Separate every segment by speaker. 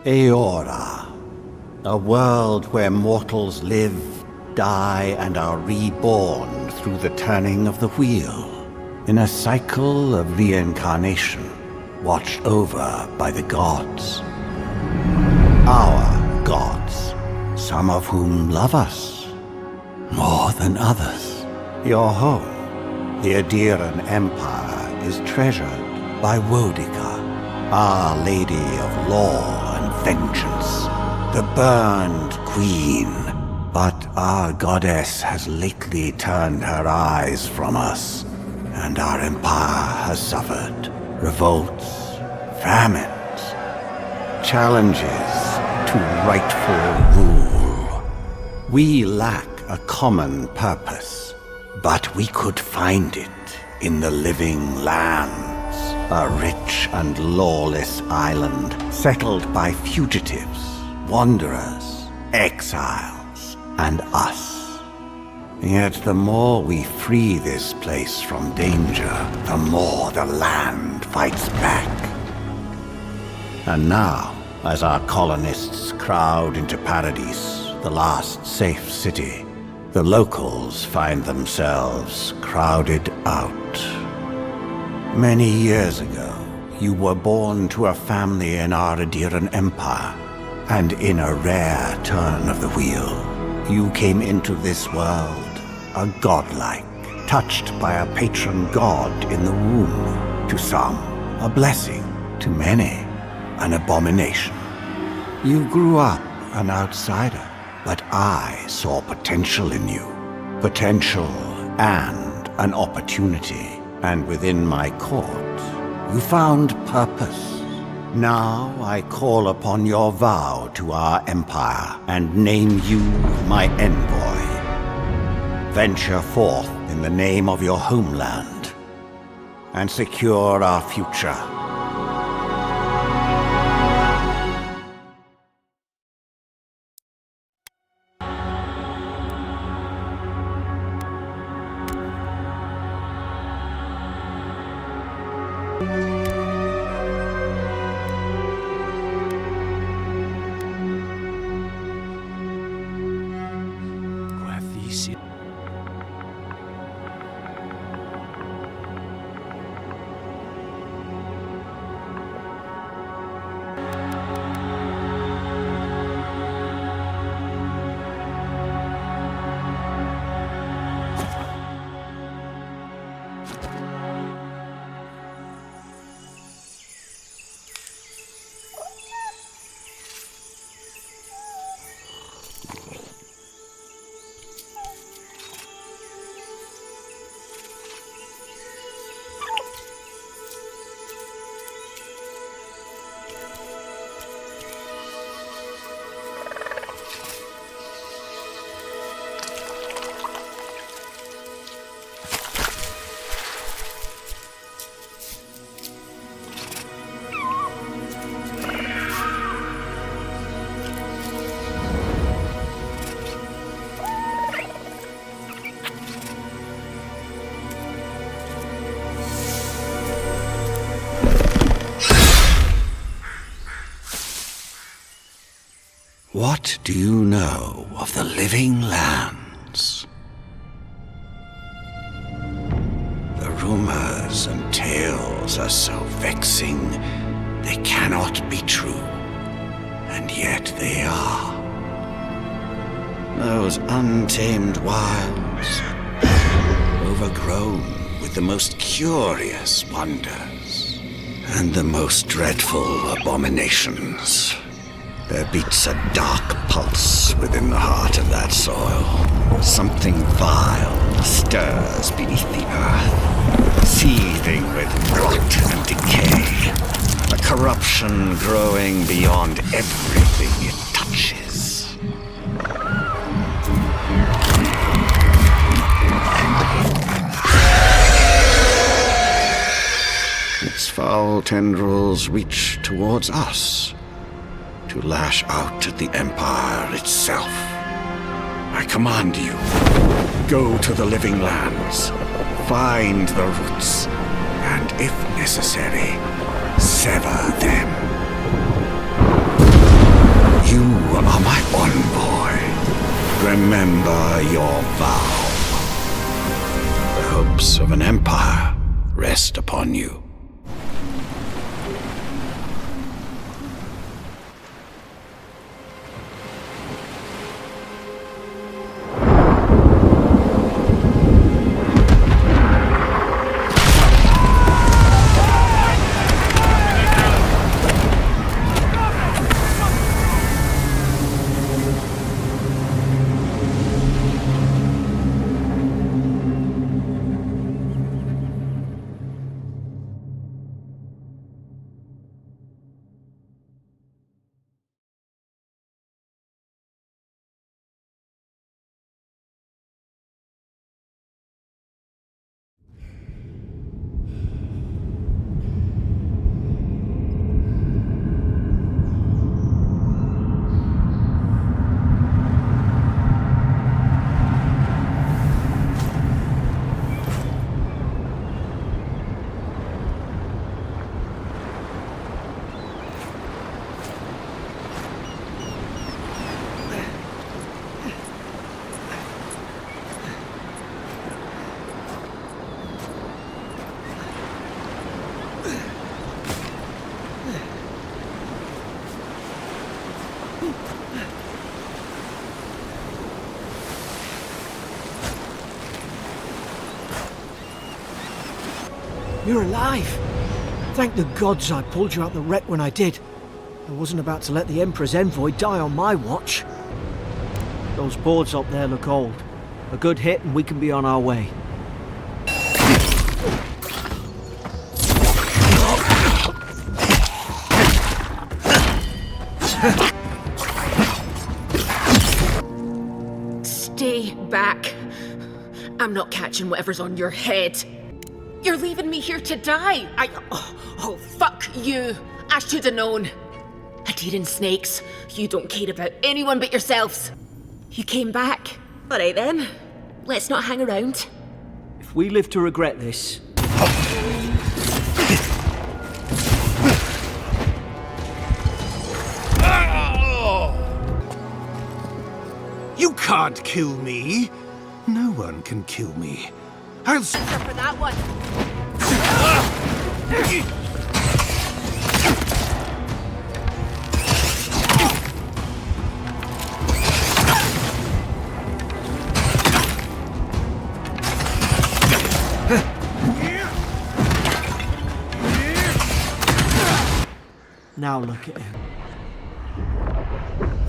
Speaker 1: Eora, a world where mortals live, die, and are reborn through the turning of the wheel, in a cycle of reincarnation, watched over by the gods. Our gods, some of whom love us more than others. Your home, the Adiran Empire, is treasured by Wodica, Our Lady of Law and Vengeance, the Burned Queen. But our goddess has lately turned her eyes from us, and our empire has suffered revolts, famines, challenges to rightful rule. We lack a common purpose, but we could find it in the Living Lands, a rich and lawless island settled by fugitives, wanderers, exiles, and us. Yet the more we free this place from danger, the more the land fights back. And now, as our colonists crowd into Paradise, the last safe city, the locals find themselves crowded out. Many years ago, you were born to a family in our Adiran Empire, and in a rare turn of the wheel, you came into this world, a godlike, touched by a patron god in the womb. To some, a blessing; to many, an abomination. You grew up an outsider, but I saw potential in you. Potential and an opportunity. And within my court, you found purpose. Now I call upon your vow to our empire and name you my envoy. Venture forth in the name of your homeland and secure our future. What do you know of the Living Lands? The rumors and tales are so vexing, they cannot be true, and yet they are. Those untamed wilds, overgrown with the most curious wonders, and the most dreadful abominations. There beats a dark pulse within the heart of that soil. Something vile stirs beneath the earth, seething with rot and decay. A corruption growing beyond everything it touches. Its foul tendrils reach towards us, to lash out at the Empire itself. I command you, go to the Living Lands, find the roots, and if necessary, sever them. are my envoy. Remember your vow. The hopes of an empire rest upon you.
Speaker 2: You're alive! Thank the gods I pulled you out the wreck when I did. I wasn't about to let the Emperor's envoy die on my watch. Those boards up there look old. A good hit and we can be on our way.
Speaker 3: Stay back. I'm not catching whatever's on your head. You're leaving me here to die. Oh, fuck you. I should have known. Adhering snakes, you don't care about anyone but yourselves. You came back. All right then, let's not hang around.
Speaker 2: If we live to regret this...
Speaker 4: You can't kill me. No one can kill me. I'll...
Speaker 3: Except for that one.
Speaker 2: Now look at him.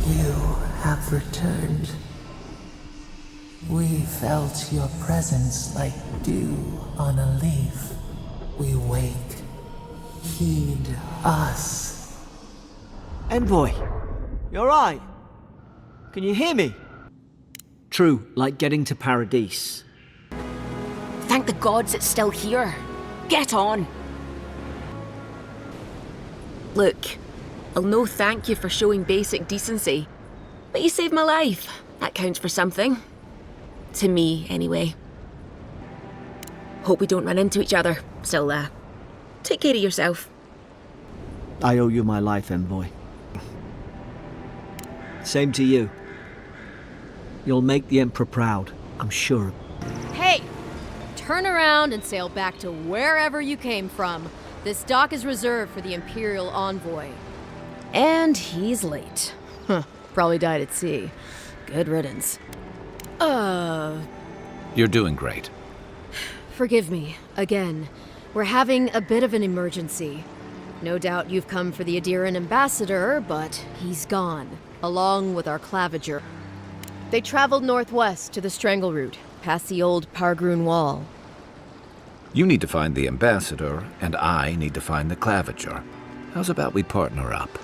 Speaker 5: You have returned. We felt your presence like dew on a leaf. We wake. Heed us.
Speaker 2: Envoy, you alright? Can you hear me? True, like getting to Paradise.
Speaker 3: Thank the gods it's still here. Get on. Look, I'll no thank you for showing basic decency, but you saved my life. That counts for something. To me, anyway. Hope we don't run into each other. Still, take care of yourself.
Speaker 2: I owe you my life, Envoy. Same to you. You'll make the Emperor proud, I'm sure.
Speaker 6: Hey! Turn around and sail back to wherever you came from. This dock is reserved for the Imperial Envoy. And he's late. Huh, probably died at sea. Good riddance.
Speaker 7: You're doing great.
Speaker 6: Forgive me, again. We're having a bit of an emergency. No doubt you've come for the Adiran ambassador, but he's gone, along with our claviger. They traveled northwest to the Strangle Route, past the old Pargroon Wall.
Speaker 7: You need to find the ambassador, and I need to find the claviger. How's about we partner up?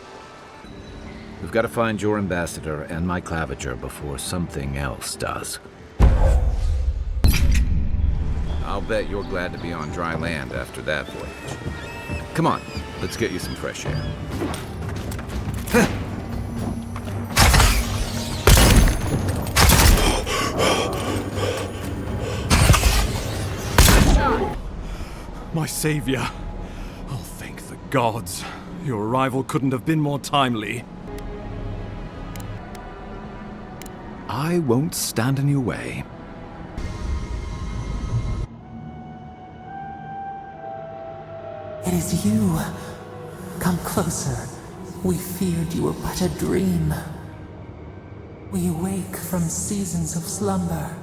Speaker 7: We've got to find your ambassador and my claviger before something else does. I'll bet you're glad to be on dry land after that voyage. Come on, let's get you some fresh air.
Speaker 4: My savior. Oh, thank the gods. Your arrival couldn't have been more timely.
Speaker 8: I won't stand in your way.
Speaker 5: It is you. Come closer. We feared you were but a dream. We wake from seasons of slumber.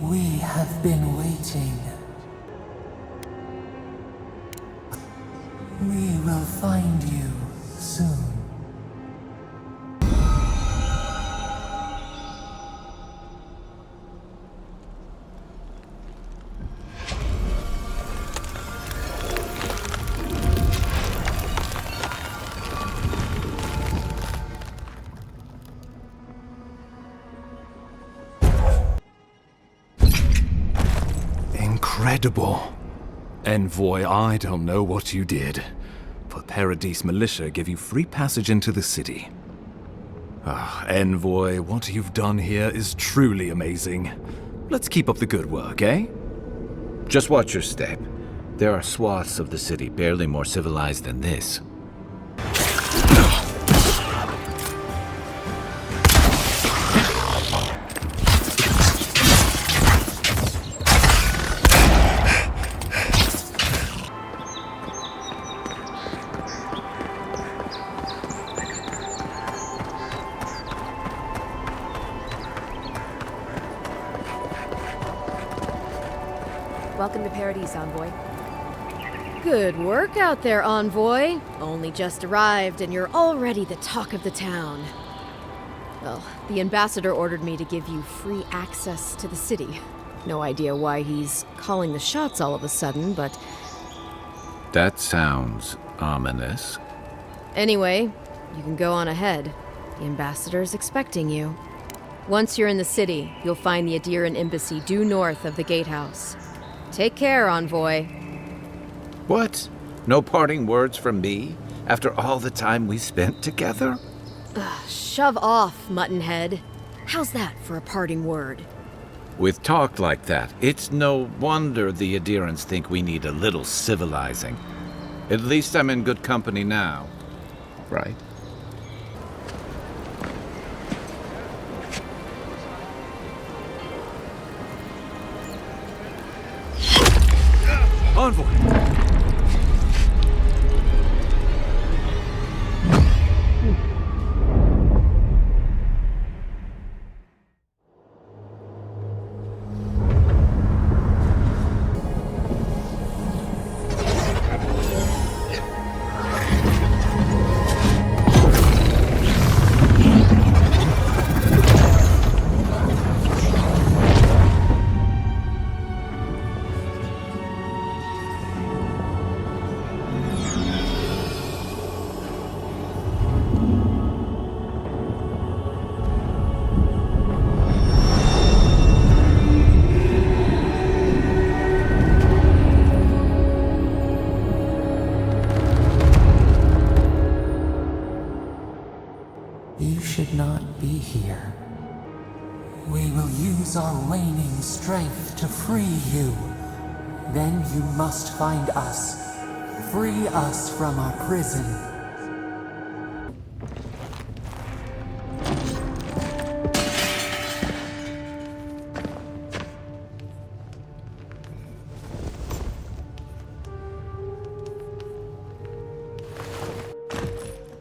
Speaker 5: We have been waiting. We will find you soon.
Speaker 8: Incredible. Envoy, I don't know what you did, but Paradise Militia give you free passage into the city. Envoy, what you've done here is truly amazing. Let's keep up the good work, eh?
Speaker 7: Just watch your step. There are swaths of the city barely more civilized than this.
Speaker 6: Welcome to Paradise, Envoy. Good work out there, Envoy. Only just arrived and you're already the talk of the town. Well, the ambassador ordered me to give you free access to the city. No idea why he's calling the shots all of a sudden, but...
Speaker 7: That sounds ominous.
Speaker 6: Anyway, you can go on ahead. The ambassador is expecting you. Once you're in the city, you'll find the Adiran embassy due north of the gatehouse. Take care, Envoy.
Speaker 7: What? No parting words from me? After all the time we spent together?
Speaker 6: Shove off, Muttonhead. How's that for a parting word?
Speaker 7: With talk like that, it's no wonder the Adirans think we need a little civilizing. At least I'm in good company now, right?
Speaker 8: Envoy!
Speaker 5: You should not be here. We will use our waning strength to free you. Then you must find us. Free us from our prison.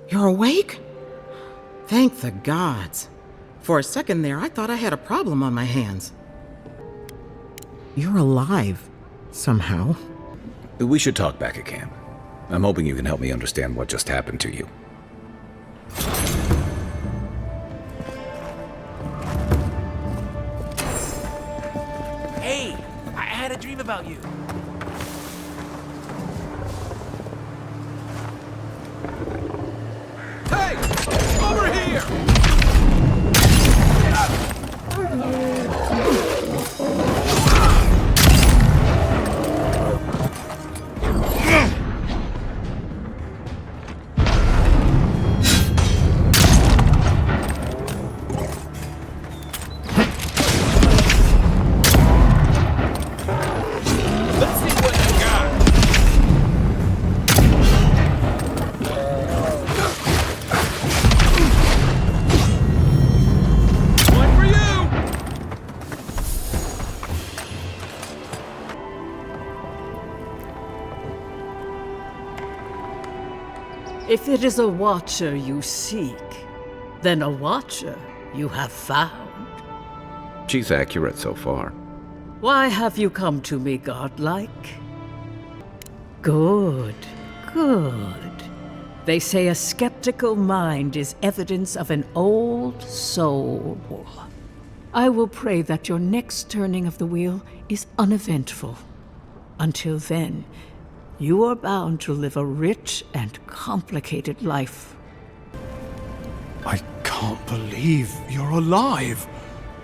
Speaker 9: You're awake? Thank the gods. For a second there, I thought I had a problem on my hands. You're alive, somehow.
Speaker 7: We should talk back at camp. I'm hoping you can help me understand what just happened to you.
Speaker 10: Hey, I had a dream about you.
Speaker 8: Hey! Over here!
Speaker 10: Let's see what you got.
Speaker 11: If it is a watcher you seek, then a watcher you have found.
Speaker 7: She's accurate so far.
Speaker 11: Why have you come to me, godlike? Good, good. They say a skeptical mind is evidence of an old soul. I will pray that your next turning of the wheel is uneventful. Until then, you are bound to live a rich and complicated life.
Speaker 8: I can't believe you're alive.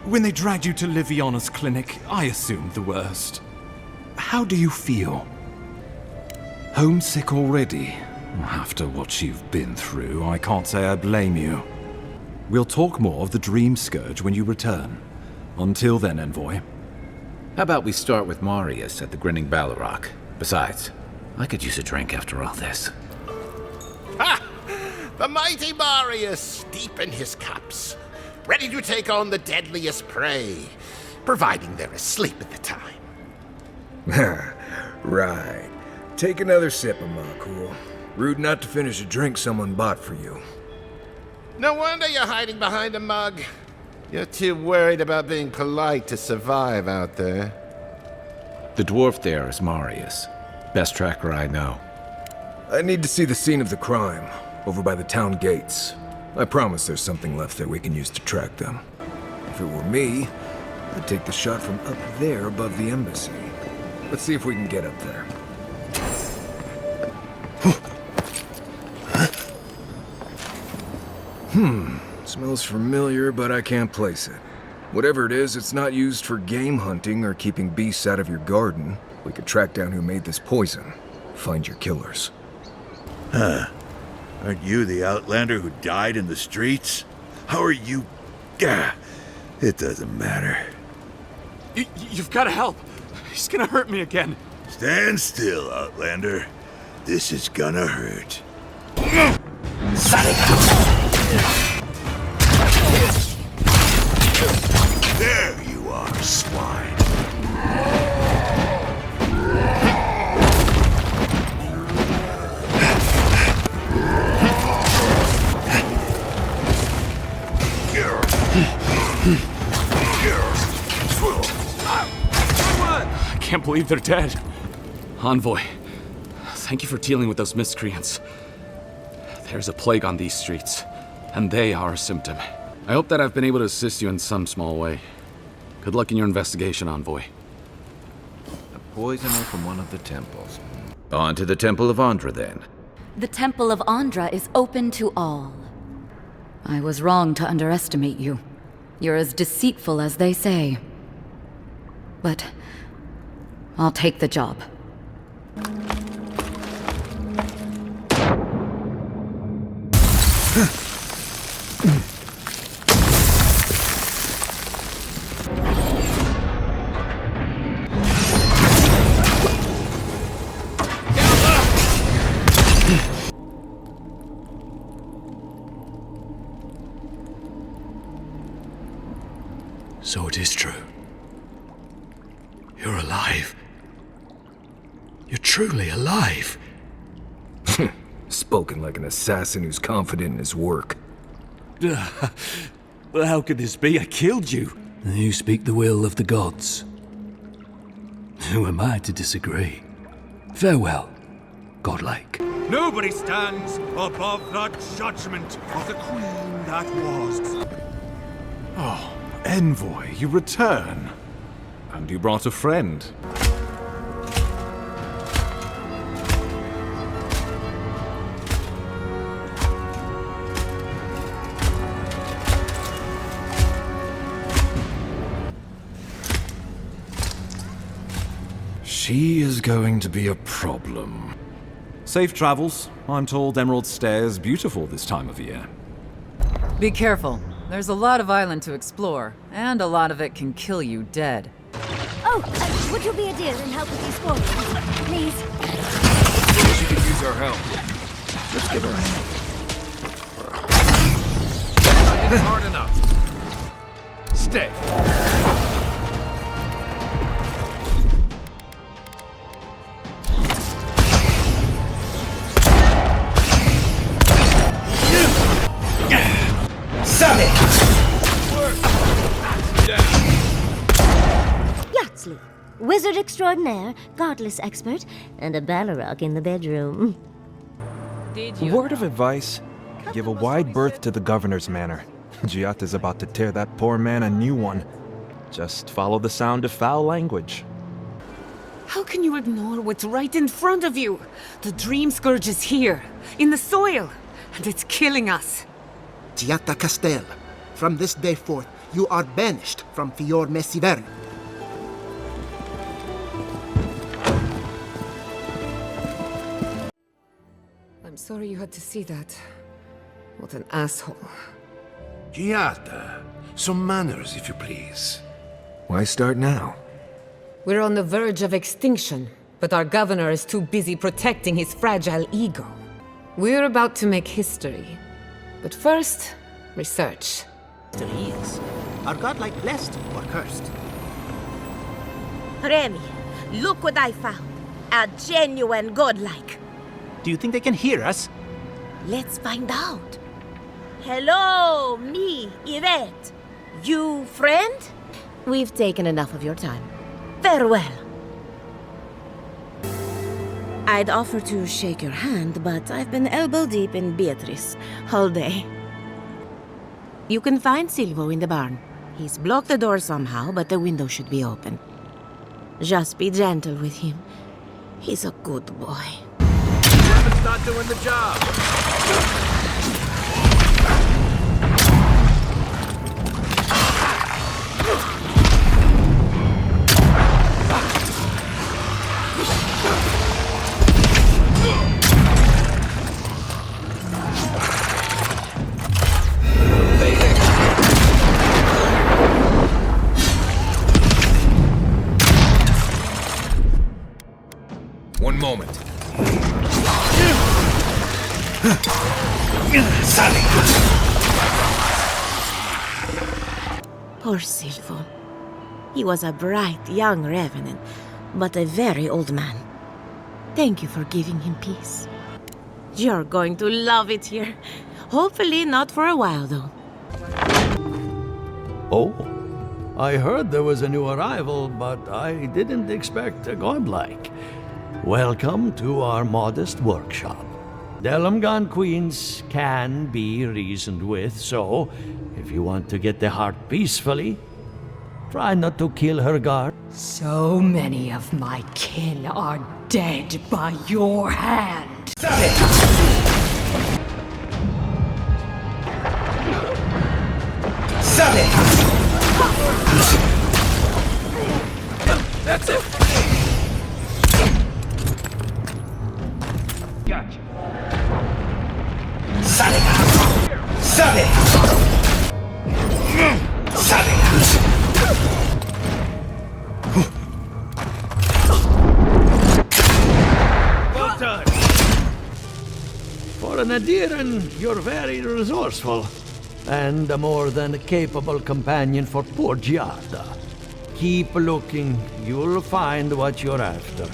Speaker 8: When they dragged you to Liviana's clinic, I assumed the worst. How do you feel? Homesick already? After what you've been through, I can't say I blame you. We'll talk more of the Dream Scourge when you return. Until then, Envoy.
Speaker 7: How about we start with Marius at the Grinning Balrog? Besides, I could use a drink after all this.
Speaker 4: Ha! The mighty Marius, deep in his cups, ready to take on the deadliest prey, providing they're asleep at the time.
Speaker 12: Right. Take another sip, Amakul. Rude not to finish a drink someone bought for you.
Speaker 4: No wonder you're hiding behind a mug. You're too worried about being polite to survive out there.
Speaker 7: The dwarf there is Marius. Best tracker I know.
Speaker 12: I need to see the scene of the crime, over by the town gates. I promise there's something left there we can use to track them. If it were me, I'd take the shot from up there above the embassy. Let's see if we can get up there. Smells familiar, but I can't place it. Whatever it is, it's not used for game hunting or keeping beasts out of your garden. We could track down who made this poison. Find your killers.
Speaker 13: Huh. Aren't you the Outlander who died in the streets? How are you... Gah, it doesn't matter.
Speaker 8: You've got to help. He's gonna hurt me again.
Speaker 13: Stand still, Outlander. This is gonna hurt. There you are, swine.
Speaker 8: I can't believe they're dead. Envoy, thank you for dealing with those miscreants. There's a plague on these streets, and they are a symptom. I hope that I've been able to assist you in some small way. Good luck in your investigation, Envoy.
Speaker 7: A poisoner from one of the temples. On to the Temple of Andra, then.
Speaker 14: The Temple of Andra is open to all. I was wrong to underestimate you. You're as deceitful as they say. But I'll take the job.
Speaker 15: So it is true. You're alive. You're truly alive.
Speaker 12: Spoken like an assassin who's confident in his work.
Speaker 15: Well, how could this be? I killed you. You speak the will of the gods. Who am I to disagree? Farewell, godlike.
Speaker 16: Nobody stands above the judgment of the queen that was.
Speaker 8: Oh, Envoy, you return. And you brought a friend. She is going to be a problem. Safe travels. I'm told Emerald Stair is beautiful this time of year.
Speaker 17: Be careful. There's a lot of island to explore, and a lot of it can kill you dead.
Speaker 18: Oh, would you be a dear and help with these spoils, please?
Speaker 12: She could use our help. Let's give her a hand.
Speaker 16: It's hard enough. Stay.
Speaker 18: Beardsley, wizard extraordinaire, godless expert, and a Balrog in the bedroom.
Speaker 19: Word of advice, give a wide berth to the governor's manor. Giata's about to tear that poor man a new one. Just follow the sound of foul language.
Speaker 3: How can you ignore what's right in front of you? The Dream Scourge is here, in the soil, and it's killing us.
Speaker 20: Giata Castel, from this day forth, you are banished from Fior Messivern.
Speaker 3: I'm sorry you had to see that. What an asshole.
Speaker 16: Giata, some manners, if you please.
Speaker 12: Why start now?
Speaker 3: We're on the verge of extinction, but our governor is too busy protecting his fragile ego. We're about to make history. But first, research.
Speaker 20: He is. Are godlike blessed or cursed?
Speaker 21: Remy, look what I found. A genuine godlike.
Speaker 20: Do you think they can hear us?
Speaker 21: Let's find out. Hello, me, Yvette. You friend?
Speaker 18: We've taken enough of your time.
Speaker 21: Farewell. I'd offer to shake your hand, but I've been elbow deep in Beatrice all day. You can find Silvo in the barn. He's blocked the door somehow, but the window should be open. Just be gentle with him. He's a good boy.
Speaker 16: It's not doing the job.
Speaker 12: One moment.
Speaker 21: Poor Silvo. He was a bright young revenant, but a very old man. Thank you for giving him peace. You're going to love it here. Hopefully not for a while, though.
Speaker 15: Oh, I heard there was a new arrival, but I didn't expect a godlike. Welcome to our modest workshop. Delumgan queens can be reasoned with, so if you want to get the heart peacefully, try not to kill her guard.
Speaker 11: So many of my kin are dead by your hand.
Speaker 16: That's it.
Speaker 10: Gotcha.
Speaker 16: Well done.
Speaker 15: For an Adiran, you're very resourceful, and a more than capable companion for poor Giada. Keep looking, you'll find what you're after.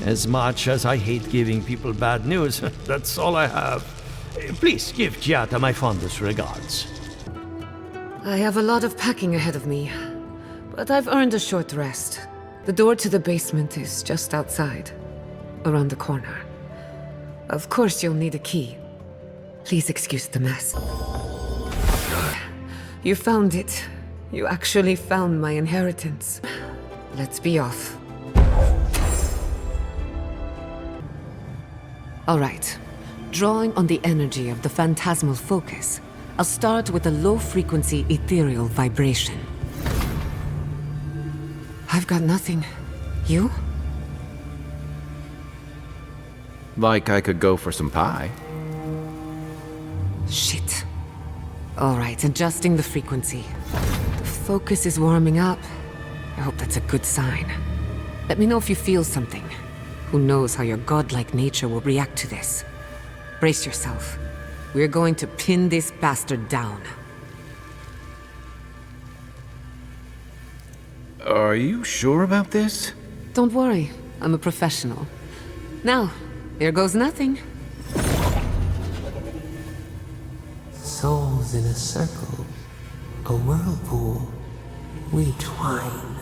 Speaker 15: As much as I hate giving people bad news, that's all I have. Please give Giata my fondest regards.
Speaker 3: I have a lot of packing ahead of me, but I've earned a short rest. The door to the basement is just outside, around the corner. Of course you'll need a key. Please excuse the mess. You found it. You actually found my inheritance. Let's be off. All right. Drawing on the energy of the phantasmal focus, I'll start with a low-frequency ethereal vibration. I've got nothing. You?
Speaker 7: Like I could go for some pie.
Speaker 3: Shit. All right, adjusting the frequency. The focus is warming up. I hope that's a good sign. Let me know if you feel something. Who knows how your godlike nature will react to this. Brace yourself. We're going to pin this bastard down.
Speaker 7: Are you sure about this?
Speaker 3: Don't worry, I'm a professional. Now, here goes nothing.
Speaker 5: Souls in a circle, a whirlpool, we twine.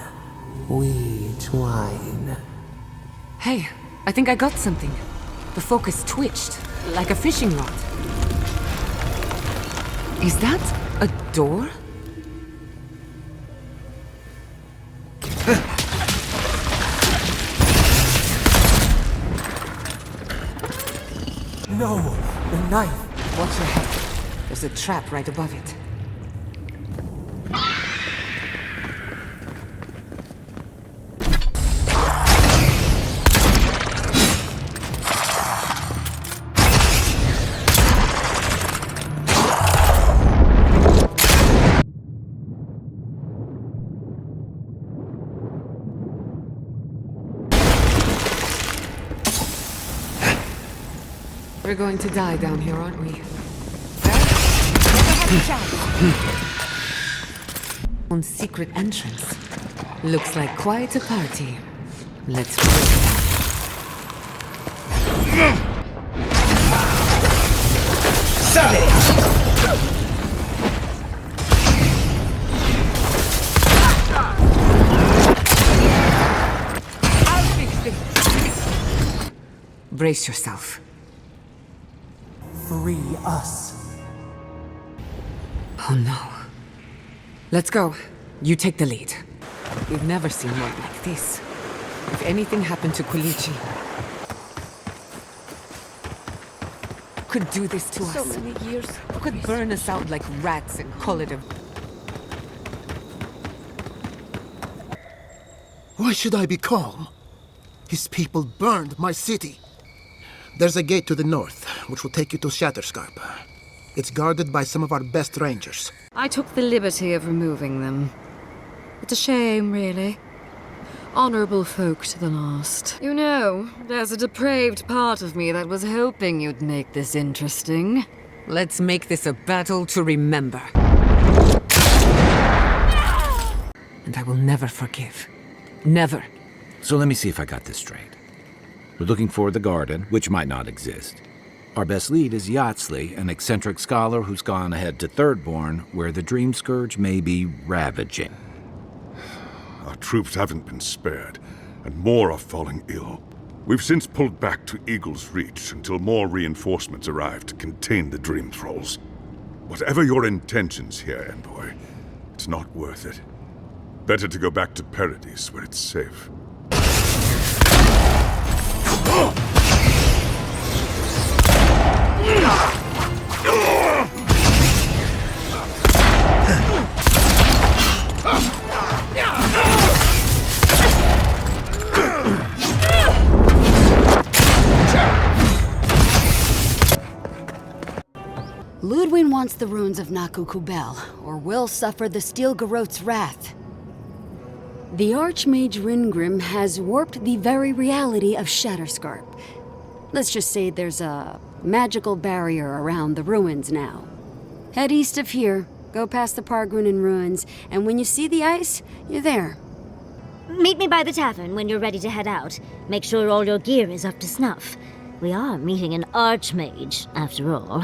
Speaker 5: we twine.
Speaker 21: Hey, I think I got something. The focus twitched, like a fishing rod. Is that a door?
Speaker 5: No, the knife.
Speaker 21: Watch your head. There's a trap right above it. We're going to die down here, aren't we? On secret entrance. Looks like quite a party. Let's break it. Brace yourself.
Speaker 5: Free us.
Speaker 21: Oh no. Let's go. You take the lead. We've never seen one like this. If anything happened to Kulichi, could do this to us.
Speaker 3: So many years.
Speaker 21: Could burn us out like rats and call it a...
Speaker 20: Why should I be calm? His people burned my city. There's a gate to the north, which will take you to Shatterscarp. It's guarded by some of our best rangers.
Speaker 6: I took the liberty of removing them. It's a shame, really. Honorable folk to the last. You know, there's a depraved part of me that was hoping you'd make this interesting.
Speaker 21: Let's make this a battle to remember. And I will never forgive. Never.
Speaker 7: So let me see if I got this straight. We're looking for the garden, which might not exist. Our best lead is Yatsley, an eccentric scholar who's gone ahead to Thirdborn, where the Dream Scourge may be ravaging.
Speaker 16: Our troops haven't been spared, and more are falling ill. We've since pulled back to Eagle's Reach until more reinforcements arrive to contain the Dream Thralls. Whatever your intentions here, Envoy, it's not worth it. Better to go back to Paradise, where it's safe.
Speaker 1: Ludwig wants the ruins of Nakukubel, or will suffer the Steel Garrote's wrath. The Archmage Ringrim has warped the very reality of Shatterscarp. Let's just say there's a magical barrier around the ruins now. Head east of here, go past the Pargrunin ruins, and when you see the ice, you're there.
Speaker 18: Meet me by the tavern when you're ready to head out. Make sure all your gear is up to snuff. We are meeting an Archmage, after all.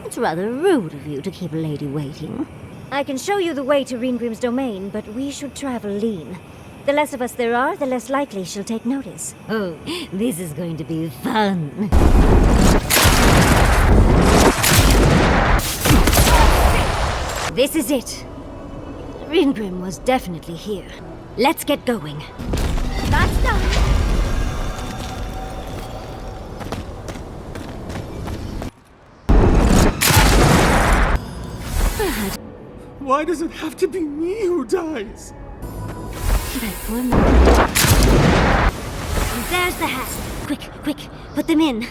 Speaker 18: It's rather rude of you to keep a lady waiting. I can show you the way to Ringrim's domain, but we should travel lean. The less of us there are, the less likely she'll take notice. Oh, this is going to be fun. This is it. Ringrim was definitely here. Let's get going. That's done.
Speaker 15: Why does it have to be me who dies?
Speaker 18: And there's the hat. Quick, quick, put them in.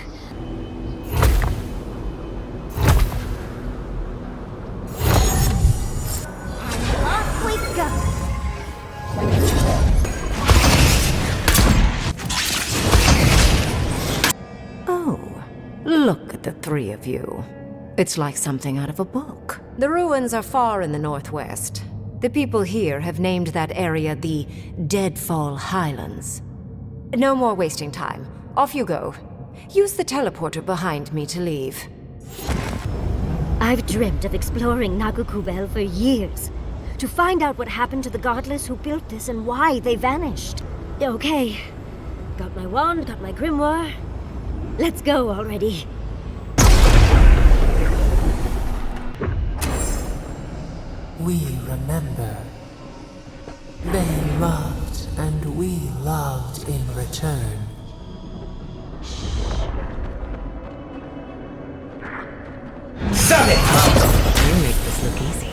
Speaker 18: And off we go.
Speaker 21: Oh, look at the three of you. It's like something out of a book. The ruins are far in the northwest. The people here have named that area the Deadfall Highlands. No more wasting time. Off you go. Use the teleporter behind me to leave.
Speaker 18: I've dreamt of exploring Nakukubel for years. to find out what happened to the godless who built this and why they vanished. Okay. Got my wand, got my grimoire. Let's go already.
Speaker 5: We remember. They loved, and we loved in return.
Speaker 21: Stop it! You make this look easy.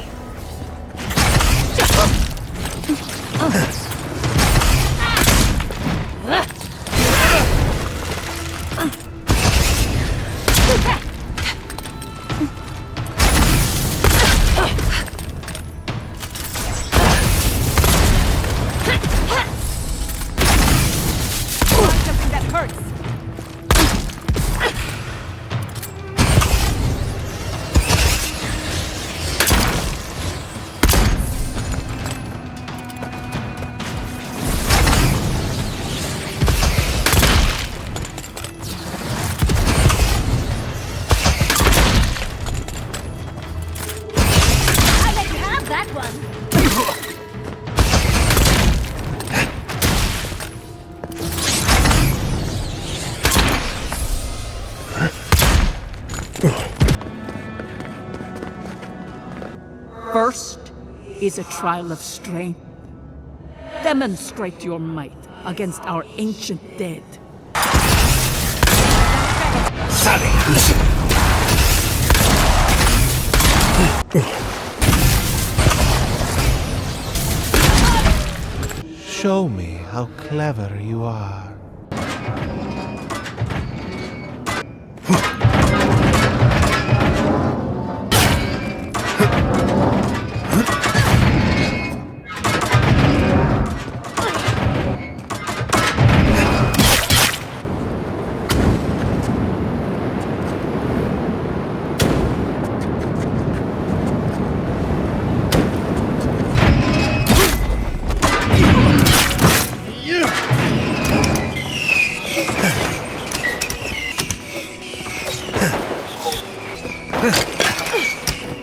Speaker 2: Something that hurts.
Speaker 11: First is a trial of strength. Demonstrate your might against our ancient dead.
Speaker 22: Show me how clever you are.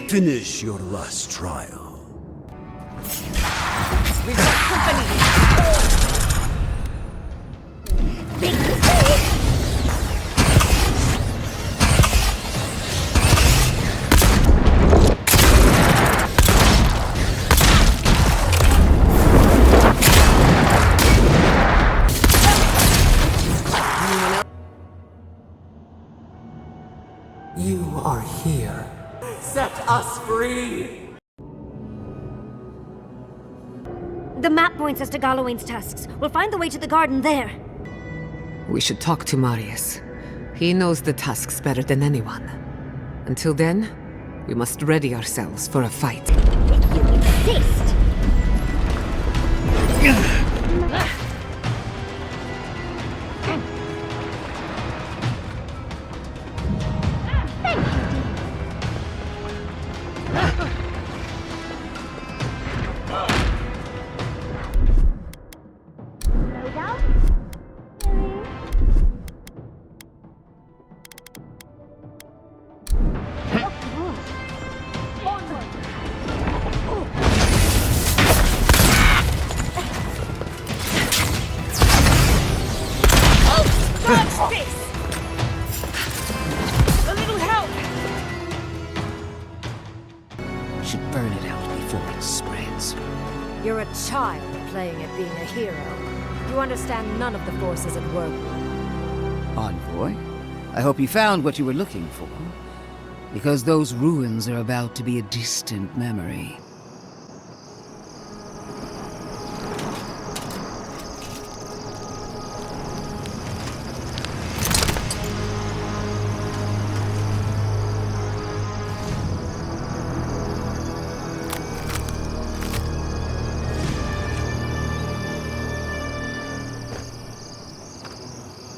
Speaker 23: Finish your last trial.
Speaker 2: We've got company. Big mistake.
Speaker 5: You are here.
Speaker 21: Set us free!
Speaker 18: The map points us to Galawain's tusks. We'll find the way to the garden there.
Speaker 24: We should talk to Marius. He knows the tusks better than anyone. Until then, we must ready ourselves for a fight.
Speaker 18: Insist!
Speaker 25: Should burn it out before it spreads.
Speaker 6: You're a child playing at being a hero. You understand none of the forces at work.
Speaker 25: Envoy, I hope you found what you were looking for. Because those ruins are about to be a distant memory.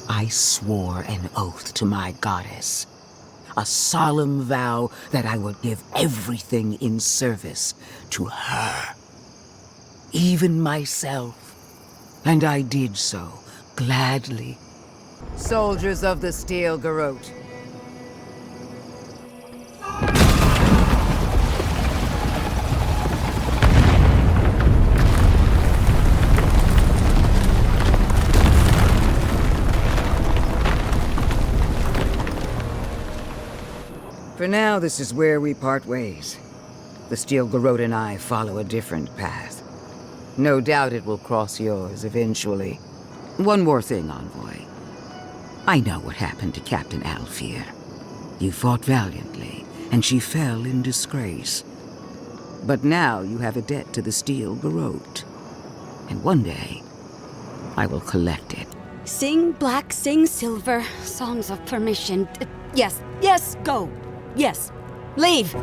Speaker 25: I swore an oath to my goddess. A solemn vow that I would give everything in service to her. Even myself. And I did so, gladly.
Speaker 26: Soldiers of the Steel Garrote. For now, this is where we part ways. The Steel Garrote and I follow a different path. No doubt it will cross yours eventually. One more thing, Envoy. I know what happened to Captain Alfear. You fought valiantly, and she fell in disgrace. But now you have a debt to the Steel Garrote. And one day, I will collect it.
Speaker 1: Sing black, sing silver, songs of permission. Yes, yes, go. Yes, leave.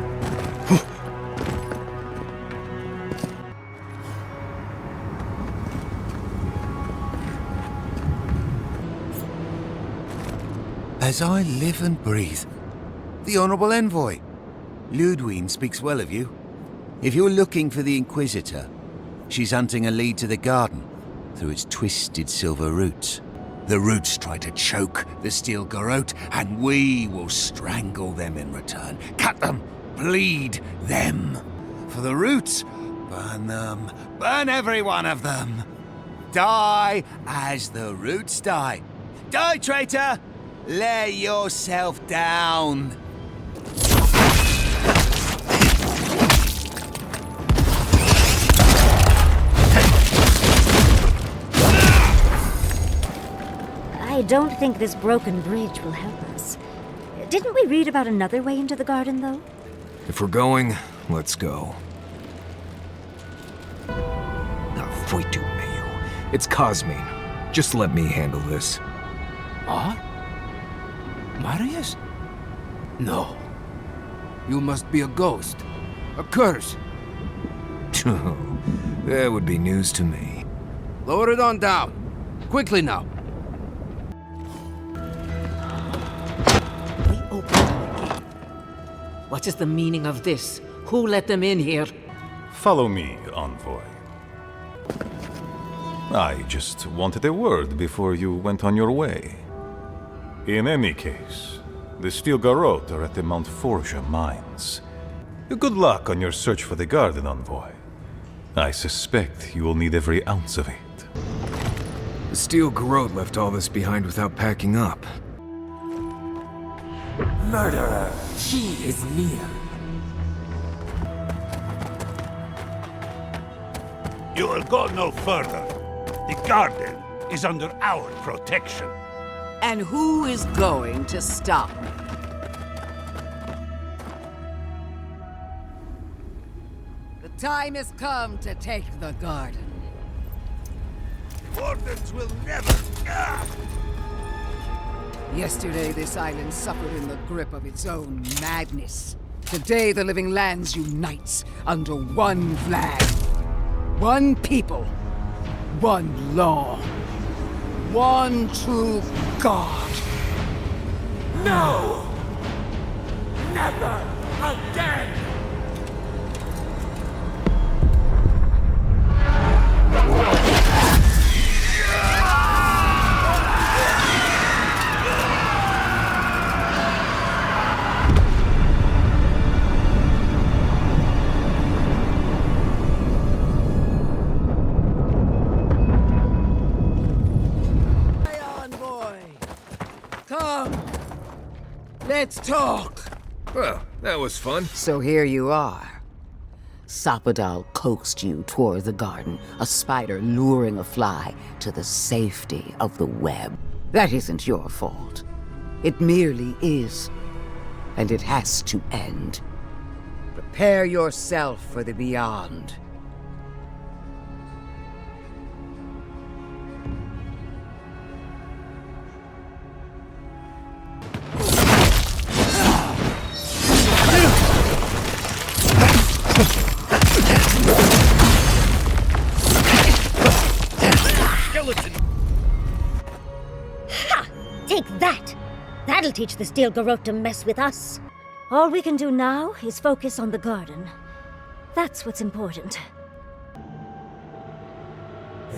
Speaker 23: As I live and breathe. The Honourable Envoy. Ludwine speaks well of you. If you're looking for the Inquisitor, she's hunting a lead to the garden through its twisted silver roots. The roots try to choke the Steel Garrote, and we will strangle them in return. Cut them, bleed them. For the roots, burn them, burn every one of them. Die as the roots die. Die, traitor! Lay yourself down.
Speaker 18: I don't think this broken bridge will help us. Didn't we read about another way into the garden, though?
Speaker 12: If we're going, let's go. Foi tu meio. It's Cosmine. Just let me handle this.
Speaker 4: What? Marius? No. You must be a ghost. A curse.
Speaker 12: That would be news to me.
Speaker 4: Lower it on down. Quickly now.
Speaker 3: We opened them again. What is the meaning of this? Who let them in here?
Speaker 8: Follow me, Envoy. I just wanted a word before you went on your way. In any case, the Steel Garrote are at the Mount Forja mines. Good luck on your search for the garden, Envoy. I suspect you will need every ounce of it.
Speaker 12: The Steel Garrote left all this behind without packing up.
Speaker 5: Murderer, she is near.
Speaker 9: You will go no further. The garden is under our protection.
Speaker 26: And who is going to stop me? The time has come to take the garden.
Speaker 9: Wardens will never...
Speaker 26: Yesterday, this island suffered in the grip of its own madness. Today, the living lands unites under one flag. One people. One law. One true God.
Speaker 5: No! Never again!
Speaker 26: Let's talk!
Speaker 12: Well, that was fun.
Speaker 26: So here you are. Sapadal coaxed you toward the garden, a spider luring a fly to the safety of the web. That isn't your fault. It merely is. And it has to end. Prepare yourself for the beyond.
Speaker 18: Take that! That'll teach the Steel Garrote to mess with us. All we can do now is focus on the garden. That's what's important.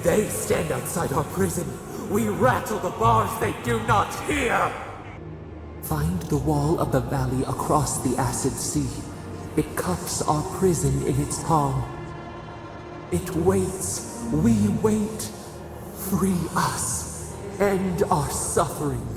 Speaker 5: They stand outside our prison. We rattle the bars they do not hear! Find the wall of the valley across the acid sea. It cups our prison in its palm. It waits. We wait. Free us. End our suffering.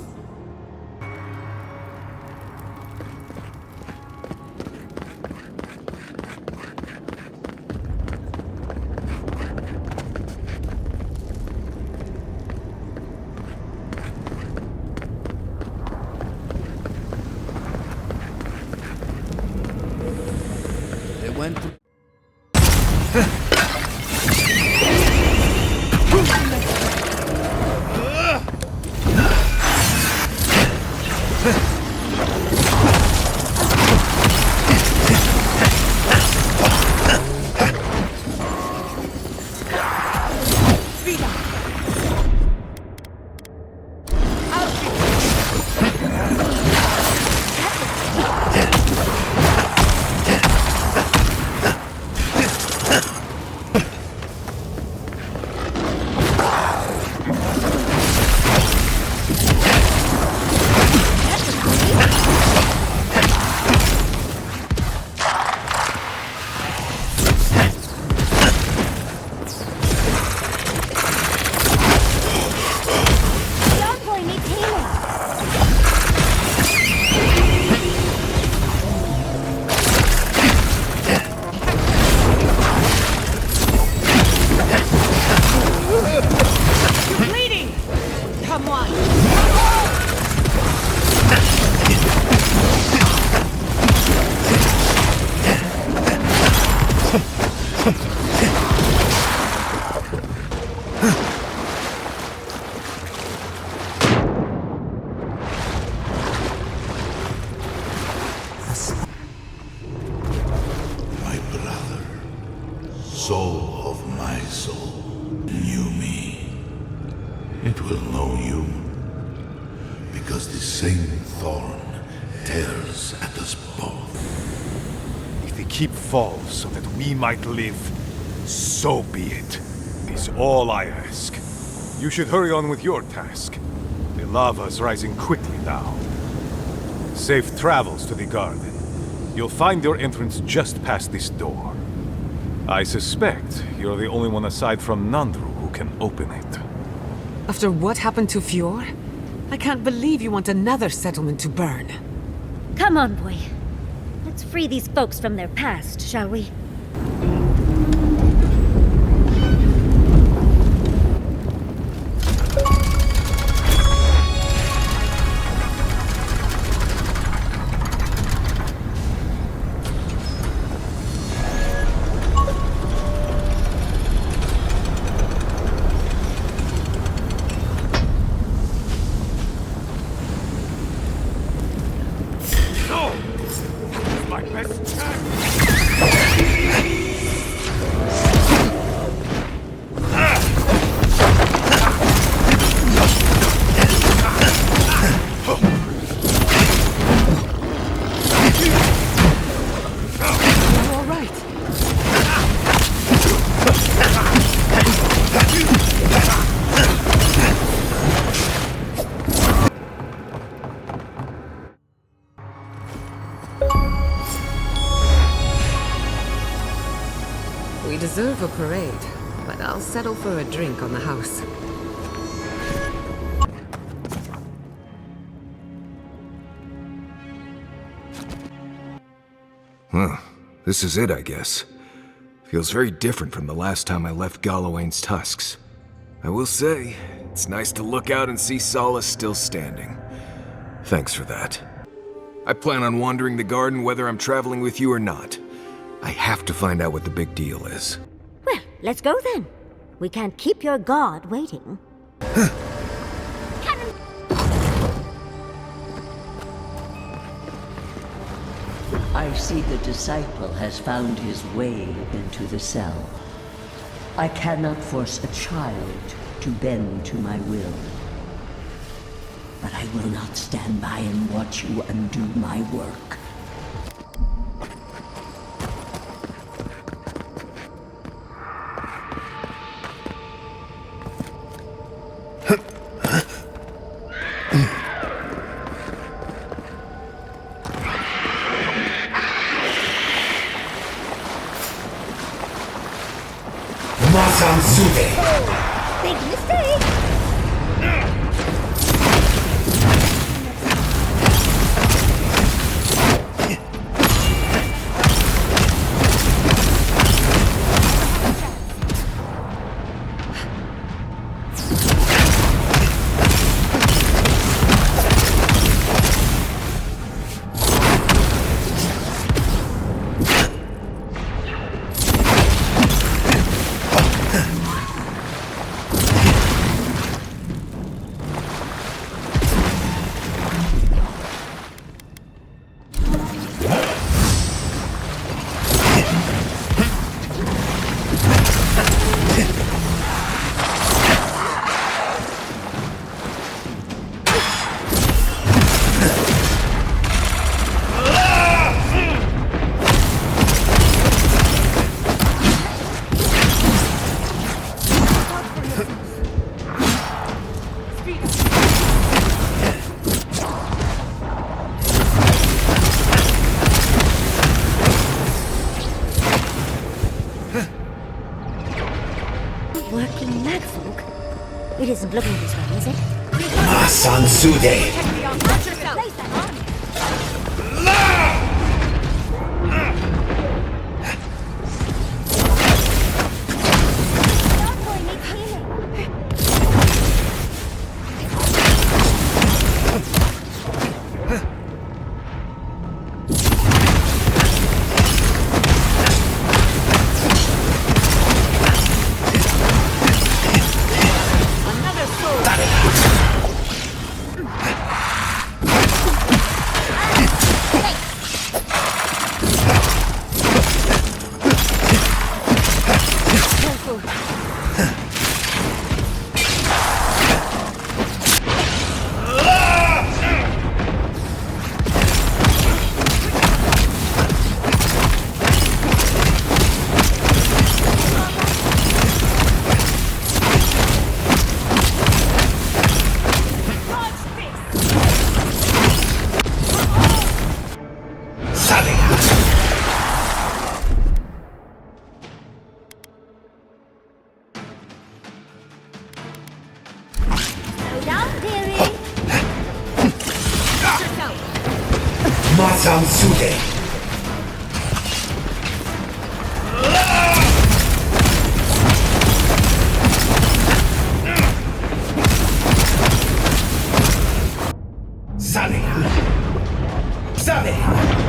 Speaker 9: It will know you. Because the same thorn tears at us both.
Speaker 8: If the keep falls so that we might live, so be it. Is all I ask. You should hurry on with your task. The lava's rising quickly now. Safe travels to the garden. You'll find your entrance just past this door. I suspect you're the only one aside from Nandru who can open it.
Speaker 24: After what happened to Fjord? I can't believe you want another settlement to burn.
Speaker 18: Come on, boy. Let's free these folks from their past, shall we?
Speaker 24: We deserve a parade, but I'll settle for a drink on the house.
Speaker 12: Well, this is it, I guess. Feels very different from the last time I left Galawain's tusks. I will say, it's nice to look out and see Solace still standing. Thanks for that. I plan on wandering the garden whether I'm traveling with you or not. I have to find out what the big deal is.
Speaker 18: Well, let's go then. We can't keep your god waiting.
Speaker 10: I see the disciple has found his way into the cell. I cannot force a child to bend to my will. But I will not stand by and watch you undo my work.
Speaker 18: Big mistake! Working magfolk? It isn't looking this way, is it?
Speaker 13: Sansude!
Speaker 18: Watch yourself! Place that on.
Speaker 13: Masamsude. Saleha. Saleha.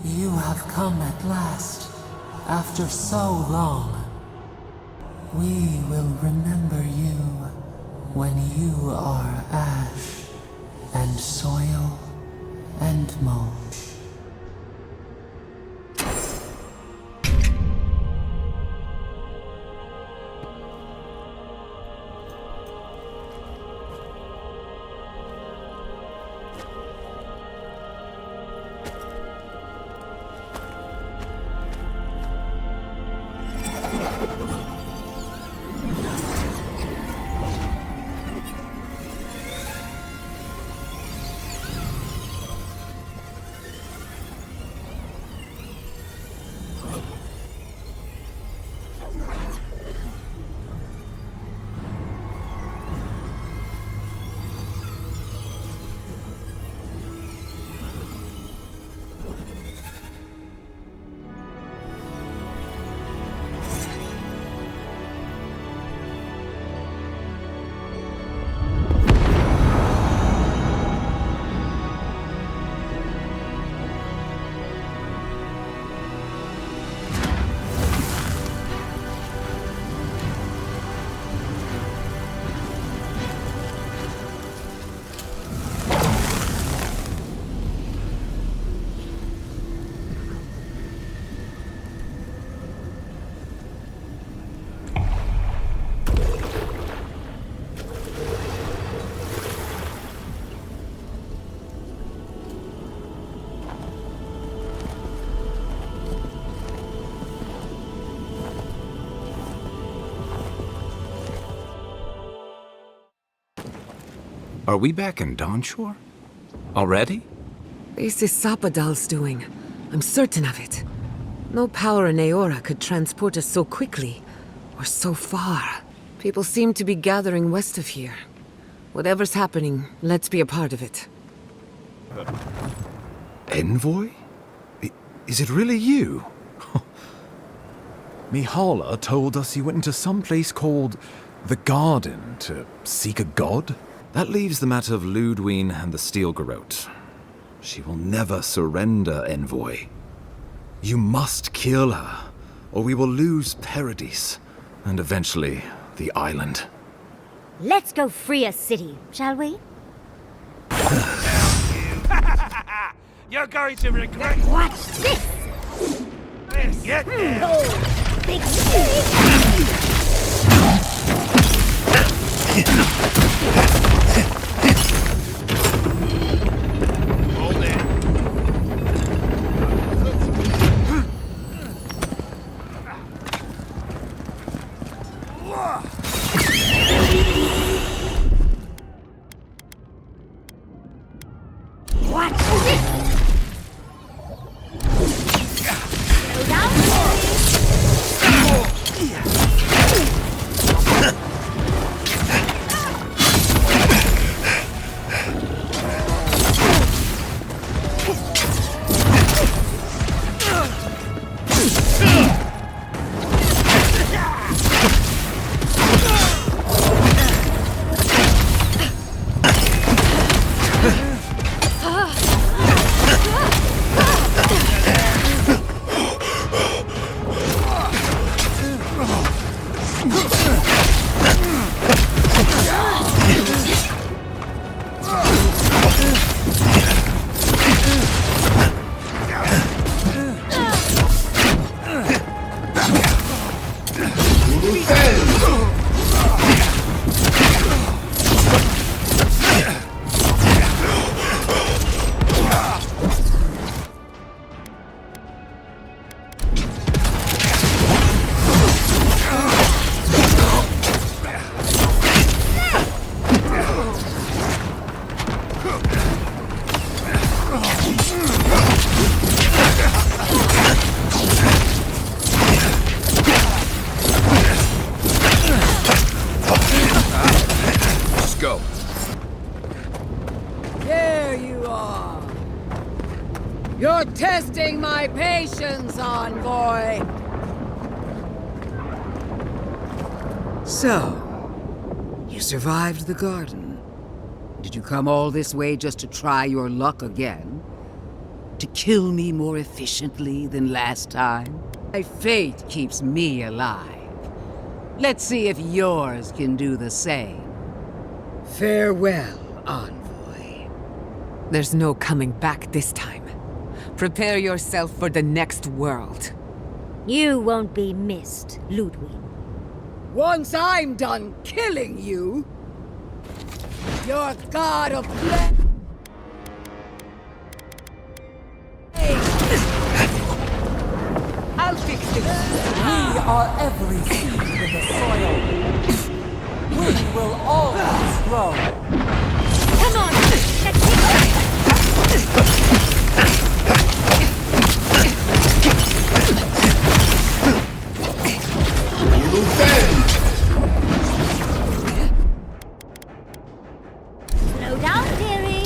Speaker 5: You have come at last, after so long. We will remember you when you are ash and soil and mulch.
Speaker 7: Are we back in Dawnshore? Already?
Speaker 24: This is Sapadal's doing. I'm certain of it. No power in Aora could transport us so quickly, or so far. People seem to be gathering west of here. Whatever's happening, let's be a part of it.
Speaker 7: Envoy? Is it really you?
Speaker 14: Mihala told us you went into some place called the Garden to seek a god? That leaves the matter of Ludwine and the Steel Garrote. She will never surrender, Envoy. You must kill her, or we will lose Paradis, and eventually the island.
Speaker 18: Let's go free a city, shall we?
Speaker 13: You're going to regret.
Speaker 18: Watch this!
Speaker 13: Get there.
Speaker 18: Oh, big
Speaker 13: Hold it.
Speaker 18: Watch this! Slow down,
Speaker 24: You're testing my patience, Envoy! So, you survived the garden. Did you come all this way just to try your luck again? To kill me more efficiently than last time? My fate keeps me alive. Let's see if yours can do the same. Farewell, Envoy. There's no coming back this time. Prepare yourself for the next world.
Speaker 18: You won't be missed, Ludwig.
Speaker 24: Once I'm done killing you, your god of blood. I'll fix this.
Speaker 5: We are every seed in the soil. We will always grow.
Speaker 18: Come on, let's take Slow down, dearie.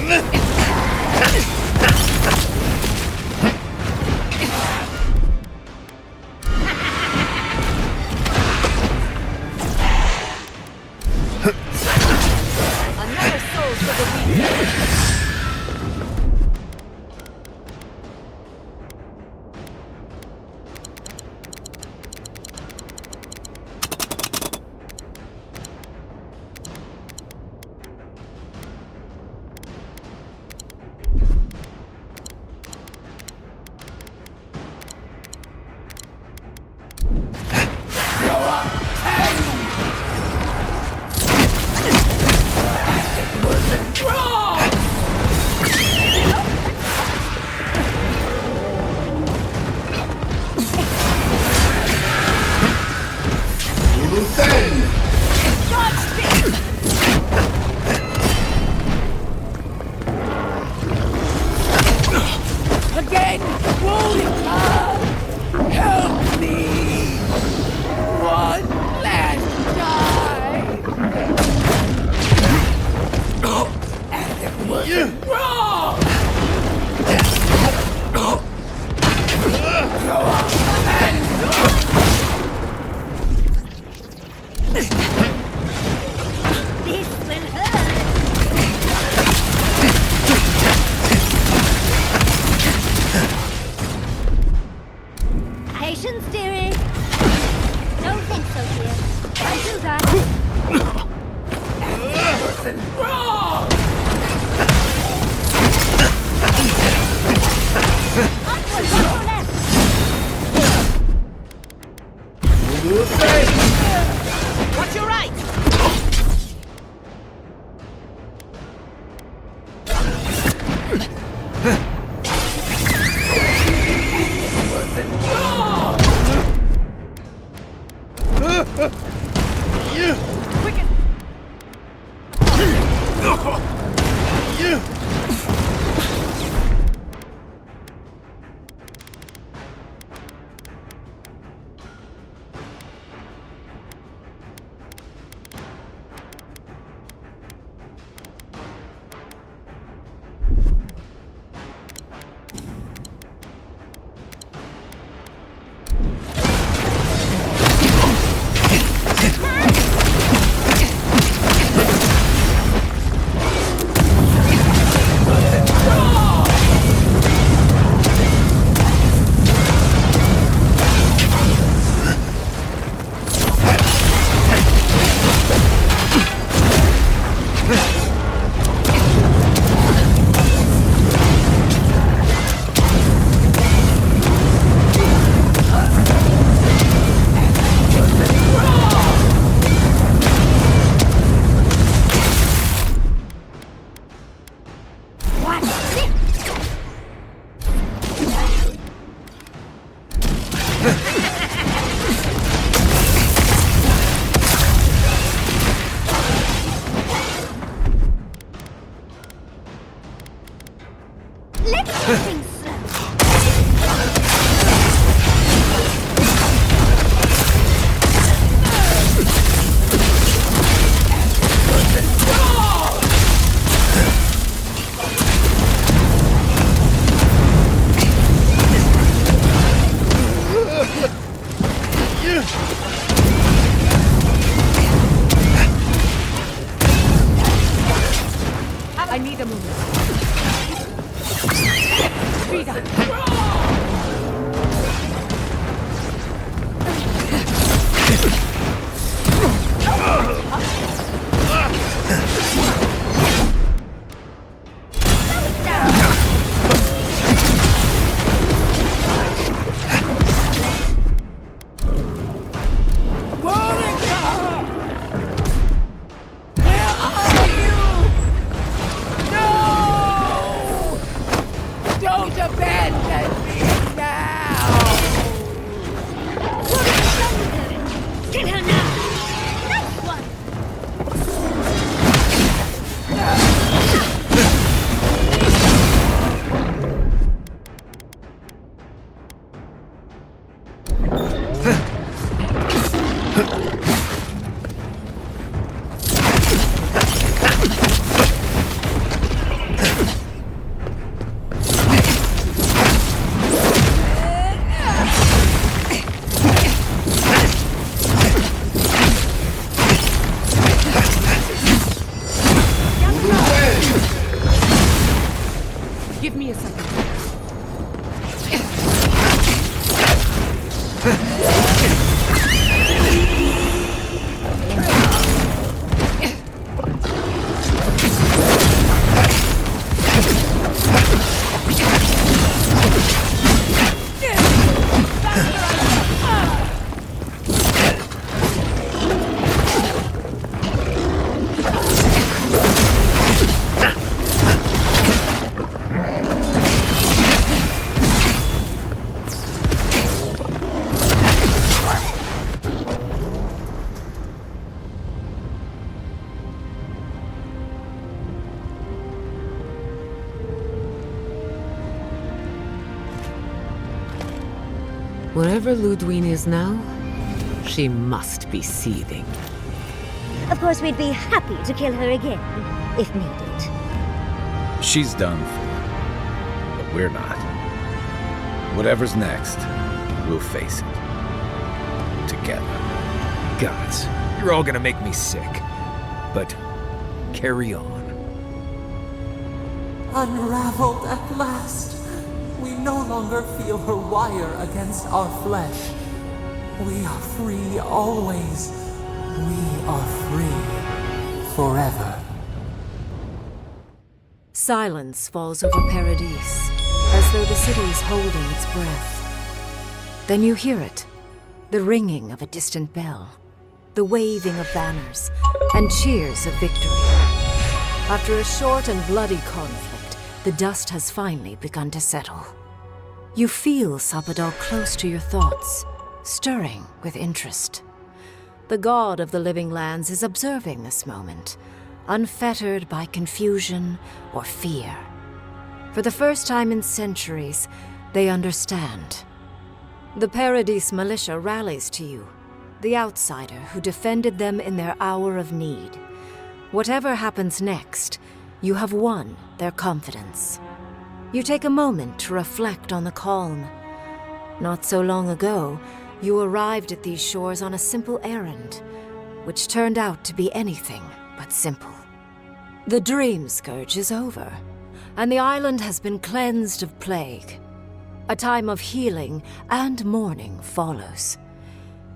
Speaker 2: Another soul for the weak.
Speaker 5: Again! Holy God! Help me! One last time! And it wasn't wrong!
Speaker 18: This will hurt. Patience, dearie. Don't think so, dear. I do that.
Speaker 5: Wrong!
Speaker 18: Upward, go left.
Speaker 2: Watch your right. Quicken.
Speaker 18: Let's do things slow.
Speaker 2: I need a moment. Frida.
Speaker 5: Don't abandon
Speaker 2: Give me a second.
Speaker 24: Wherever Ludwine is now, she must be seething.
Speaker 18: Of course, we'd be happy to kill her again, if needed.
Speaker 14: She's done for, but we're not. Whatever's next, we'll face it. Together.
Speaker 12: Gods, you're all gonna make me sick. But carry on.
Speaker 5: Unraveled at last. We no longer feel her wire against our flesh. We are free always. We are free forever.
Speaker 6: Silence falls over Paradise, as though the city is holding its breath. Then you hear it, the ringing of a distant bell, the waving of banners, and cheers of victory. After a short and bloody conflict, the dust has finally begun to settle. You feel Sapadal close to your thoughts, stirring with interest. The god of the living lands is observing this moment, unfettered by confusion or fear. For the first time in centuries, they understand. The Paradise militia rallies to you, the outsider who defended them in their hour of need. Whatever happens next, you have won their confidence. You take a moment to reflect on the calm. Not so long ago, you arrived at these shores on a simple errand, which turned out to be anything but simple. The dream scourge is over, and the island has been cleansed of plague. A time of healing and mourning follows.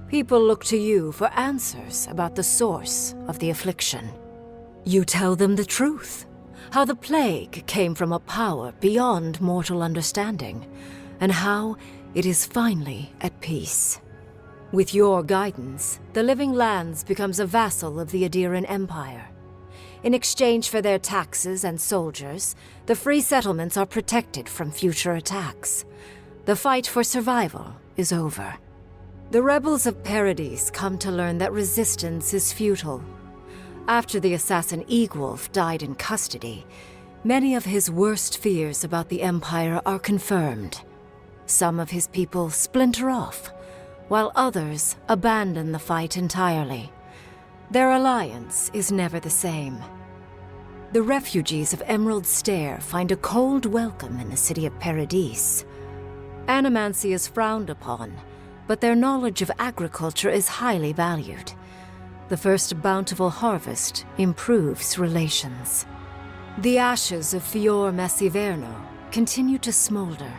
Speaker 6: People look to you for answers about the source of the affliction. You tell them the truth, how the plague came from a power beyond mortal understanding, and how it is finally at peace. With your guidance, the Living Lands becomes a vassal of the Adiran Empire. In exchange for their taxes and soldiers, the free settlements are protected from future attacks. The fight for survival is over. The rebels of Paradise come to learn that resistance is futile. After the assassin Egwulf died in custody, many of his worst fears about the Empire are confirmed. Some of his people splinter off, while others abandon the fight entirely. Their alliance is never the same. The refugees of Emerald Stair find a cold welcome in the city of Paradise. Animancy is frowned upon, but their knowledge of agriculture is highly valued. The first bountiful harvest improves relations. The ashes of Fior Messiverno continue to smolder.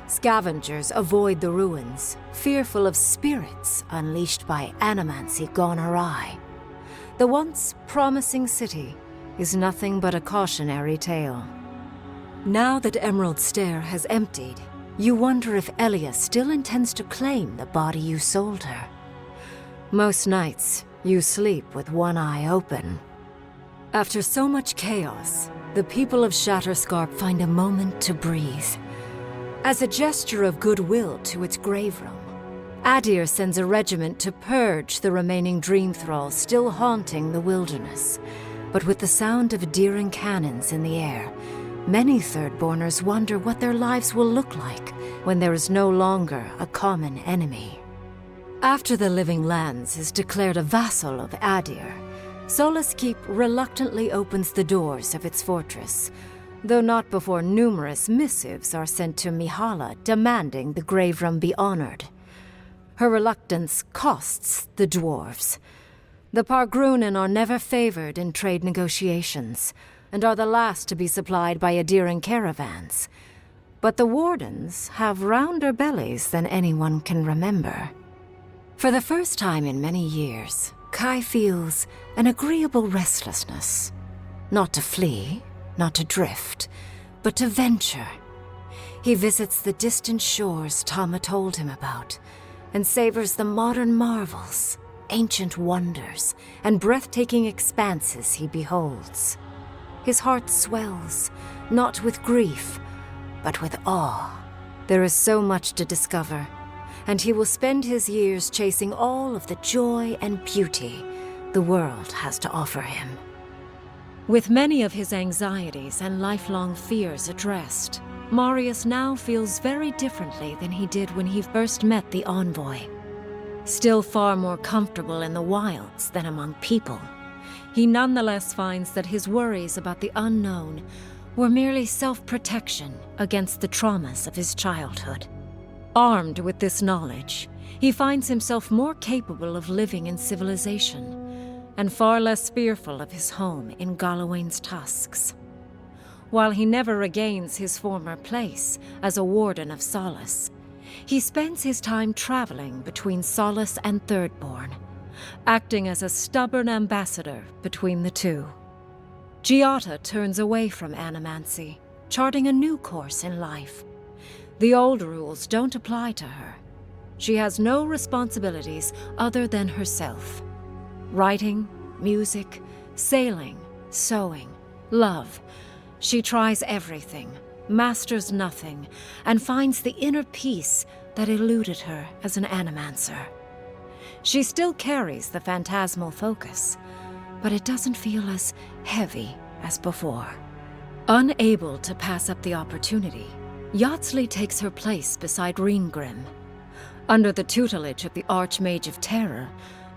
Speaker 6: Scavengers avoid the ruins, fearful of spirits unleashed by animancy gone awry. The once promising city is nothing but a cautionary tale. Now that Emerald Stair has emptied, you wonder if Elia still intends to claim the body you sold her. Most nights, you sleep with one eye open. After so much chaos, the people of Shatterscarp find a moment to breathe. As a gesture of goodwill to its grave room, Adir sends a regiment to purge the remaining dream thralls still haunting the wilderness. But with the sound of Adiran cannons in the air, many Thirdborners wonder what their lives will look like when there is no longer a common enemy. After the Living Lands is declared a vassal of Adir, Solace Keep reluctantly opens the doors of its fortress, though not before numerous missives are sent to Mihala demanding the grave room be honored. Her reluctance costs the dwarves. The Pargrunen are never favored in trade negotiations,
Speaker 11: and are the last to be supplied by Adiran caravans. But the Wardens have rounder bellies than anyone can remember. For the first time in many years, Kai feels an agreeable restlessness. Not to flee, not to drift, but to venture. He visits the distant shores Tama told him about, and savors the modern marvels, ancient wonders, and breathtaking expanses he beholds. His heart swells, not with grief, but with awe. There is so much to discover, and he will spend his years chasing all of the joy and beauty the world has to offer him. With many of his anxieties and lifelong fears addressed, Marius now feels very differently than he did when he first met the envoy. Still far more comfortable in the wilds than among people, he nonetheless finds that his worries about the unknown were merely self-protection against the traumas of his childhood. Armed with this knowledge, he finds himself more capable of living in civilization, and far less fearful of his home in Galawain's tusks. While he never regains his former place as a Warden of Solace, he spends his time traveling between Solace and Thirdborn, acting as a stubborn ambassador between the two. Giada turns away from animancy, charting a new course in life. The old rules don't apply to her. She has no responsibilities other than herself. Writing, music, sailing, sewing, love. She tries everything, masters nothing, and finds the inner peace that eluded her as an animancer. She still carries the phantasmal focus, but it doesn't feel as heavy as before. Unable to pass up the opportunity, Yatsley takes her place beside Reengrim. Under the tutelage of the Archmage of Terror,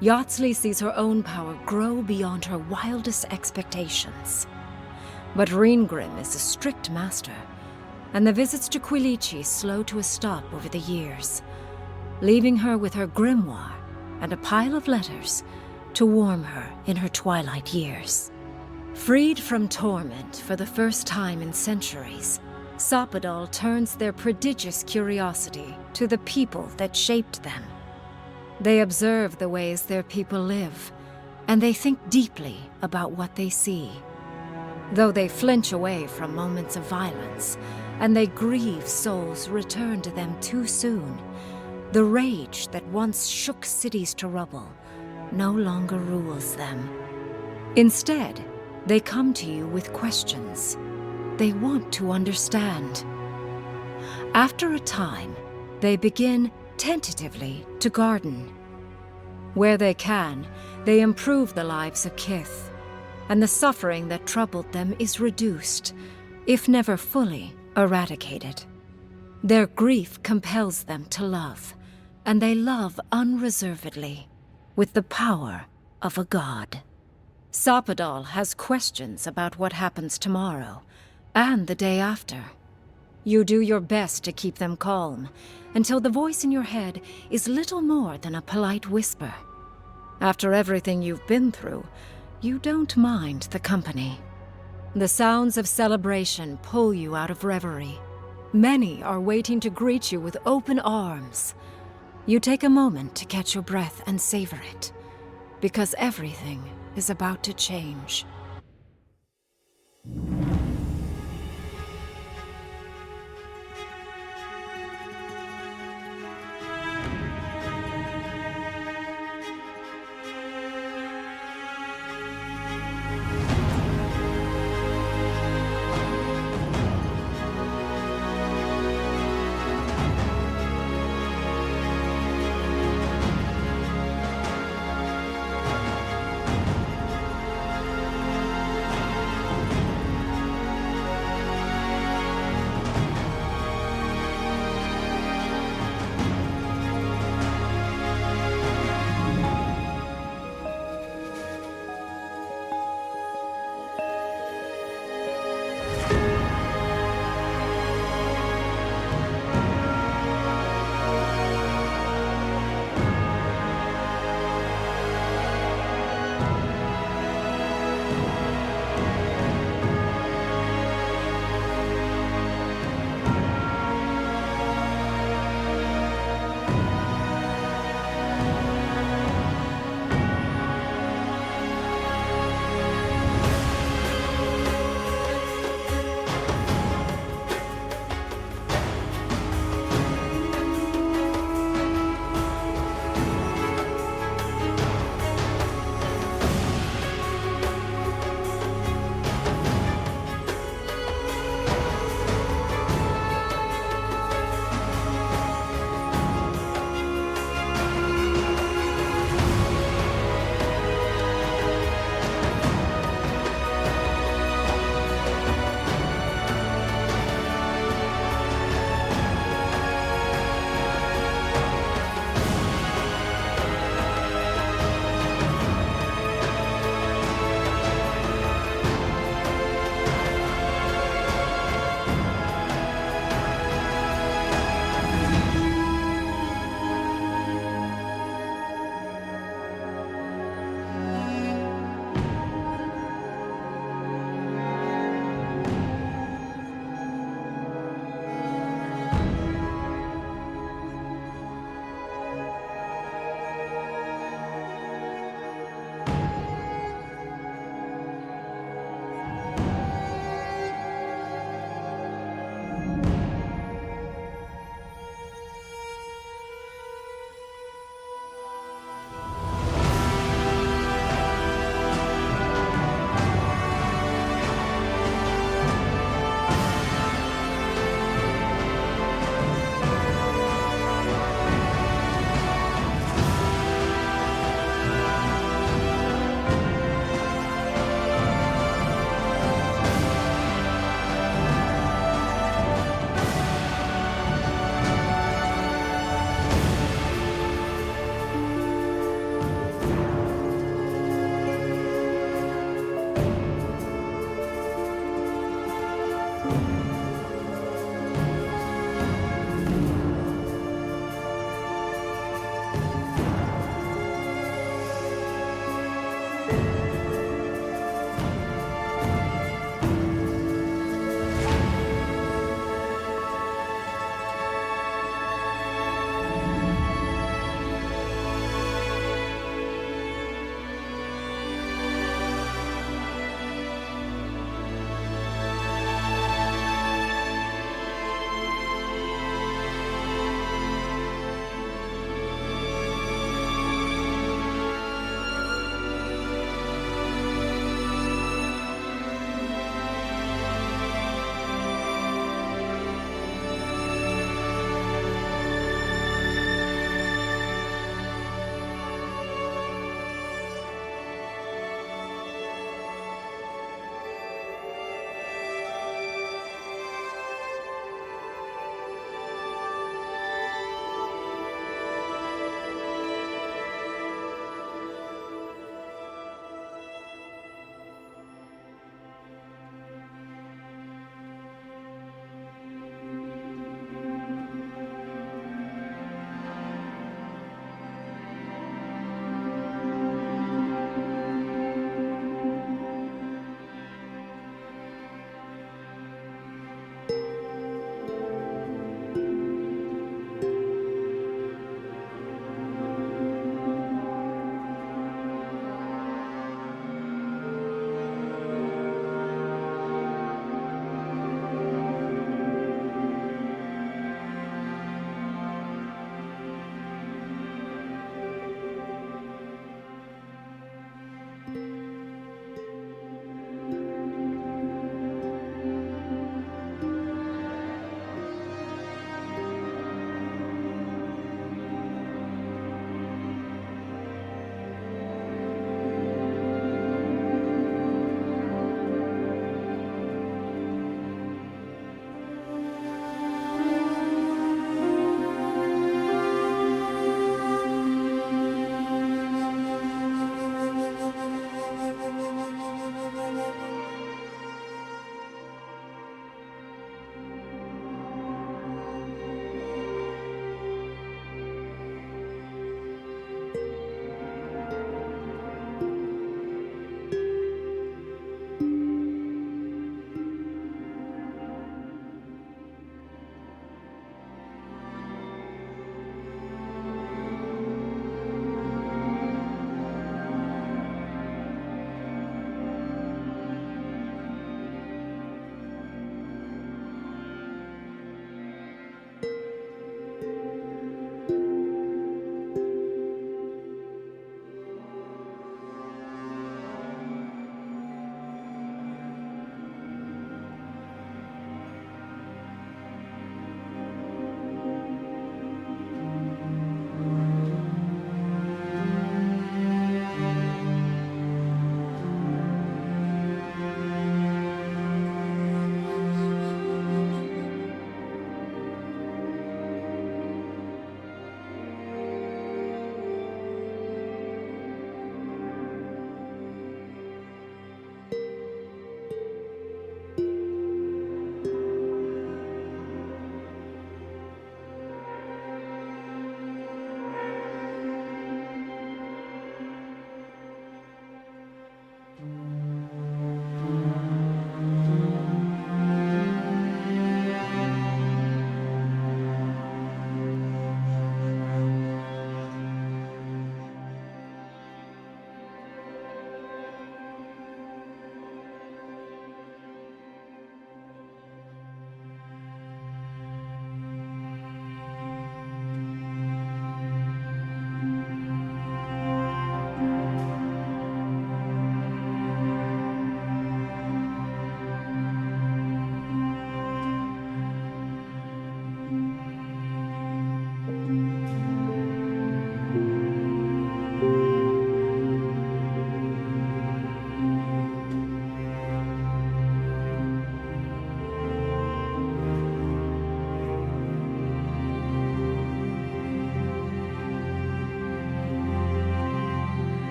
Speaker 11: Yatsley sees her own power grow beyond her wildest expectations. But Reengrim is a strict master, and the visits to Quilichi slow to a stop over the years, leaving her with her grimoire and a pile of letters to warm her in her twilight years. Freed from torment for the first time in centuries, Sapadal turns their prodigious curiosity to the people that shaped them. They observe the ways their people live, and they think deeply about what they see. Though they flinch away from moments of violence, and they grieve souls returned to them too soon, the rage that once shook cities to rubble no longer rules them. Instead, they come to you with questions. They want to understand. After a time, they begin tentatively to garden. Where they can, they improve the lives of Kith, and the suffering that troubled them is reduced, if never fully eradicated. Their grief compels them to love, and they love unreservedly, with the power of a god. Sapadal has questions about what happens tomorrow, and the day after. You do your best to keep them calm, until the voice in your head is little more than a polite whisper. After everything you've been through, you don't mind the company. The sounds of celebration pull you out of reverie. Many are waiting to greet you with open arms. You take a moment to catch your breath and savor it, because everything is about to change.